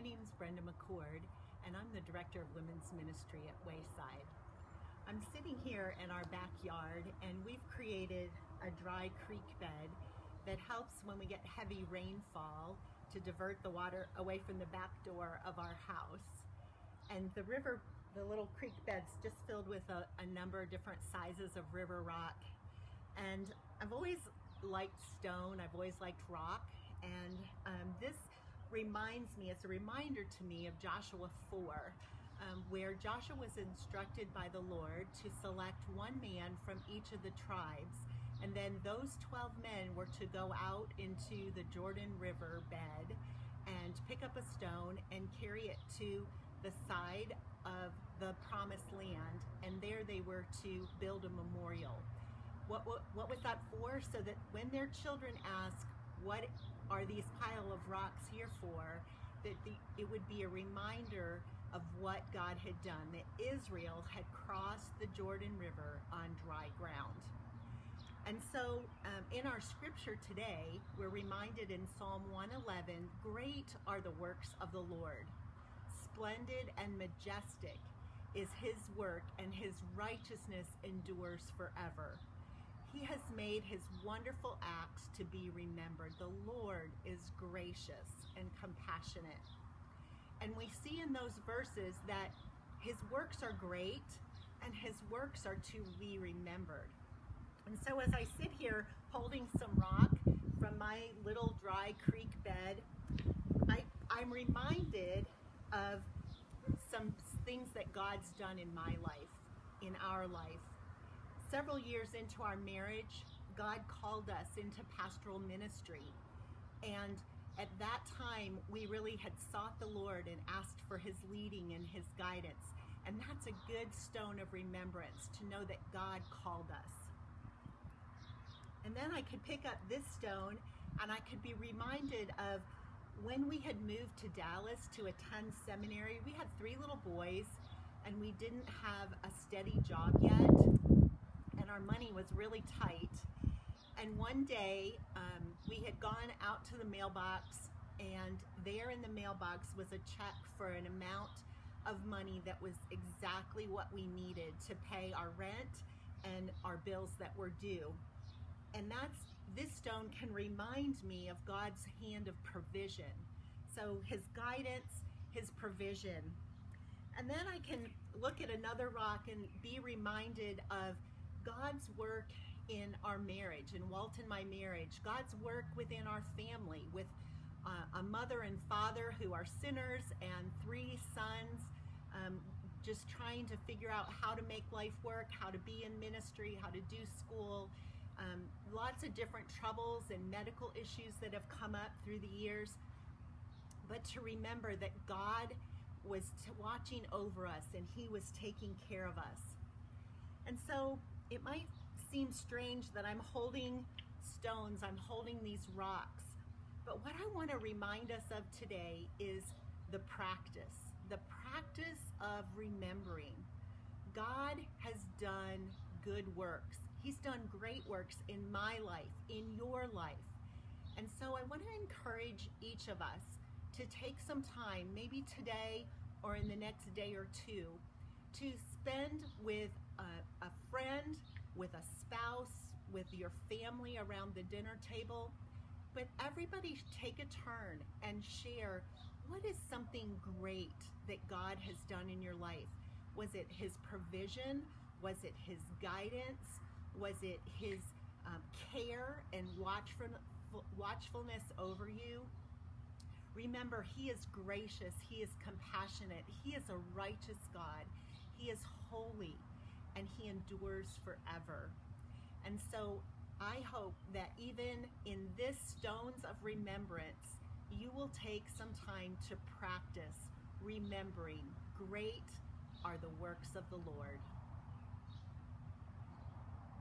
My name is Brenda McCord, and I'm the Director of Women's Ministry at Wayside. I'm sitting here in our backyard, and we've created a dry creek bed that helps when we get heavy rainfall to divert the water away from the back door of our house. And the little creek bed's just filled with a number of different sizes of river rock. And I've always liked stone, I've always liked rock, and this reminds me, it's a reminder to me of Joshua 4, where Joshua was instructed by the Lord to select one man from each of the tribes, and then those 12 men were to go out into the Jordan River bed and pick up a stone and carry it to the side of the promised land, and there they were to build a memorial. What was that for? So that when their children ask, what are these pile of rocks here for, that it would be a reminder of what God had done, that Israel had crossed the Jordan River on dry ground. And so in our scripture today, we're reminded in Psalm 111, great are the works of the Lord. Splendid and majestic is his work, and his righteousness endures forever. He has made his wonderful acts to be remembered. The Lord is gracious and compassionate. And we see in those verses that his works are great and his works are to be remembered. And so as I sit here holding some rock from my little dry creek bed, I'm reminded of some things that God's done in my life, in our life. Several years into our marriage, God called us into pastoral ministry. And at that time, we really had sought the Lord and asked for his leading and his guidance. And that's a good stone of remembrance to know that God called us. And then I could pick up this stone and I could be reminded of when we had moved to Dallas to attend seminary. We had 3 little boys and we didn't have a steady job yet. And our money was really tight. And one day we had gone out to the mailbox, and there in the mailbox was a check for an amount of money that was exactly what we needed to pay our rent and our bills that were due. And this stone can remind me of God's hand of provision. So his guidance, his provision. And then I can look at another rock and be reminded of God's work in our marriage, in Walt and my marriage, God's work within our family with a mother and father who are sinners and 3 sons, just trying to figure out how to make life work, how to be in ministry, how to do school, lots of different troubles and medical issues that have come up through the years. But to remember that God was watching over us and he was taking care of us. And so it might seem strange that I'm holding stones, I'm holding these rocks, but what I want to remind us of today is the practice of remembering. God has done good works. He's done great works in my life, in your life. And so I want to encourage each of us to take some time, maybe today or in the next day or two, to spend with a friend, with a spouse, with your family around the dinner table. But everybody take a turn and share, what is something great that God has done in your life? Was it his provision? Was it his guidance? Was it his care and watchfulness over you? Remember, he is gracious, he is compassionate, he is a righteous God, he is holy, and he endures forever. And so I hope that even in this stones of remembrance, you will take some time to practice remembering, great are the works of the Lord.